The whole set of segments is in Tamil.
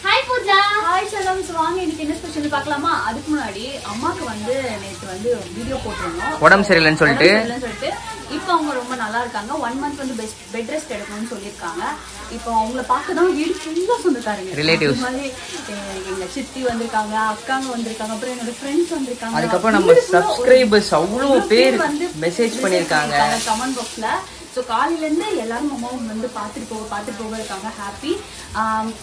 ஹாய் பூஜா. ஹாய் செல்லம். வாங்க இன்னைக்கு என்ன ஸ்பெஷல் பார்க்கலாமா? அதுக்கு முன்னாடி அம்மாக்கு வந்து நேற்று வந்து வீடியோ போட்டிருந்தோம், உடம்பு சரியில்லைன்னு சொல்லிட்டு. இப்போ அவங்க ரொம்ப நல்லா இருக்காங்க. 1 மந்த் வந்து பெட் ரெஸ்ட் எடுக்கணும்னு சொல்லியிருக்காங்க. இப்போ அவங்கள பார்க்க தான் வீடு ஃபுல்லாக சொந்தக்காரங்க, ரிலேட்டிவ்ஸ் மாதிரி. எங்க சித்தி வந்திருக்காங்க, அக்காங்க வந்திருக்காங்க, அப்புறம் என்னோட ஃப்ரெண்ட்ஸ் வந்திருக்காங்க. அதுக்கப்புறம் நம்ம சப்ஸ்கிரைபர்ஸ் அவ்வளோ பேர் வந்து மெசேஜ் பண்ணியிருக்காங்க கமெண்ட் பாக்ஸ்ல. ஸோ காலையிலேருந்து எல்லாரும் அம்மாவும் வந்து பார்த்துட்டு போக இருக்காங்க. ஹாப்பி.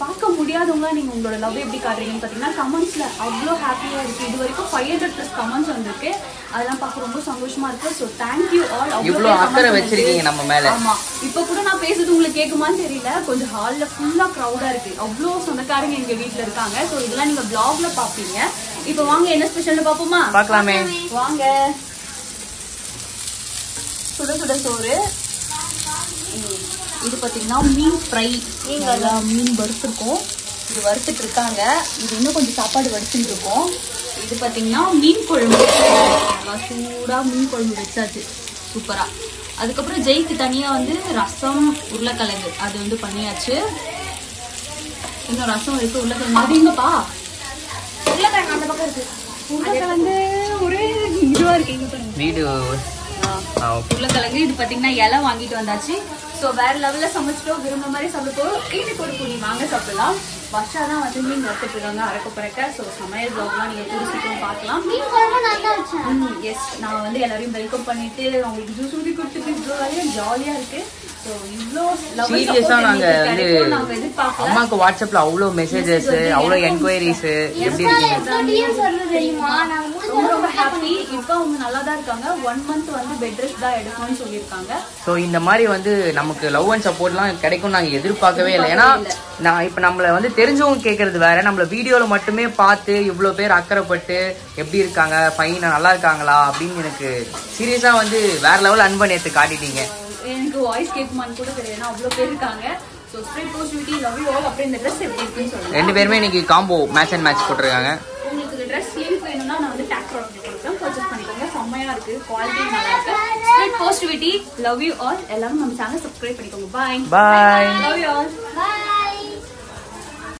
பார்க்க முடியாதவங்க நீங்கள் உங்களோட லவ் எப்படி காட்டுறீங்கன்னு பார்த்தீங்கன்னா கமெண்ட்ஸில் அவ்வளோ ஹாப்பியாக இருக்குது. இது வரைக்கும் 500+ கமெண்ட்ஸ் வந்திருக்கு. அதெல்லாம் பார்க்க ரொம்ப சந்தோஷமா இருக்கு. So thank you all. இவ்வளோ அக்கறை வச்சிருக்கீங்க நம்ம மேலே. ஆமாம், இப்போ கூட நான் பேசுறது உங்களுக்கு கேட்குமான்னு தெரியல, கொஞ்சம் ஹாலில் ஃபுல்லாக க்ரௌடாக இருக்குது. அவ்வளோ சொந்தக்காரங்க எங்கள் வீட்டில் இருக்காங்க. ஸோ இதெல்லாம் நீங்கள் ப்ளாக்ல பார்ப்பீங்க. இப்போ வாங்க என்ன ஸ்பெஷல்னு பார்ப்போமா? பார்க்கலாமே வாங்க. சுட சுட சோறு. இது பார்த்தீங்கன்னா மீன் ஃப்ரை. எல்லாம் மீன் வறுத்துருக்கோம். இது வறுத்துட்டு இருக்காங்க. இது இன்னும் கொஞ்சம் சாப்பாடு வறுத்துட்டு இருக்கோம். இது பார்த்தீங்கன்னா மீன் குழம்பு. நல்லா சூடாக மீன் குழம்பு வச்சாச்சு சூப்பராக. அதுக்கப்புறம் ஜெய்க்கு தனியாக வந்து ரசம், உருளைக்கிழங்கு அது வந்து பண்ணியாச்சு. இன்னும் ரசம் இருக்கு, உருளைக்கிழங்கு அது எங்கப்பா? உருளைக்கிழங்கு அந்த பக்கம் இருக்கு. உருளைக்கிழங்கு ஒரே இதுவாக இருக்கு. எங்க பாருங்க வீடு உருளைக்கிழங்கு. இது பார்த்தீங்கன்னா இலை வாங்கிட்டு வந்தாச்சு. ஸோ வேற லெவலில் சமைச்சிட்டோம். விரும்ப மாதிரி சாப்பிட்டோம். இன்னைக்கு ஒரு புனி வாங்க சாப்பிடலாம். வருஷா தான் வந்து மீன் வறுத்துட்டு இருக்காங்க அரைக்க பறக்க. ஸோ சமையல் ப்ளாக்லாம் நீங்கள் கூட சீக்கிரம் பார்க்கலாம். எஸ், நான் வந்து எல்லாரையும் வெல்கம் பண்ணிட்டு அவங்களுக்கு ஜூஸ் ஊற்றி கொடுத்துட்டு இவ்வளோ வேலையும் ஜாலியாக இருக்கு. ஸோ இவ்வளோ சீரியஸா நாங்க வந்து அம்மாக்கு வாட்ஸ்அப்ல அவ்வளோ மெசேஜஸ், அவ்வளோ என்கொயரிஸ். எப்படி இருக்கீங்க? ரொம்ப ஹாப்பி. இப்போ அவங்க நல்லா தான் இருக்காங்க. 1 மந்த் வந்து பெட் ரெஸ்ட் தான் எடுக்கணும்னு சொல்லியிருக்காங்க. ஸோ இந்த மாதிரி வந்து நமக்கு லவ் அண்ட் சப்போர்ட்லாம் கிடைக்கும் நாங்கள் எதிர்பார்க்கவே இல்லை. ஏன்னா நான் இப்போ நம்மளை வந்து தெரிஞ்சவங்க கேட்கறது வேற, நம்மள வீடியோவில் மட்டுமே பார்த்து இவ்வளோ பேர் அக்கறைப்பட்டு எப்படி இருக்காங்க, ஃபைனாக நல்லா இருக்காங்களா அப்படின்னு எனக்கு சீரியஸாக வந்து வேற லெவல் அன்பை நேற்று காட்டிட்டீங்க. எனக்கு வாய்ஸ் கேட்குமான்னு கூட தெரியாது, அவ்வளோ பேர் இருக்காங்க. So spread positivity, love you all. அப்புறம் இந்த ட்ரெஸ் எப்படி இருக்குன்னு சொல்லுங்க. 2 பேருமே இன்னைக்கு காம்போ மேட்ச் அண்ட் மேட்ச் போட்டிருக்காங்க. உங்களுக்கு இந்த ட்ரெஸ் லிங்க் வேணும்னா நான் வந்து டேக் ப்ராடக்ட் கொடுக்குறேன், பர்ச்சேஸ் பண்ணிக்கோங்க. செம்மையா இருக்கு, குவாலிட்டி நல்லா இருக்கு. Spread positivity, love you all. எல்லாரும் நம்ம சேனல் சப்ஸ்கிரைப் பண்ணிக்கோங்க. Bye bye. Love you all. Bye.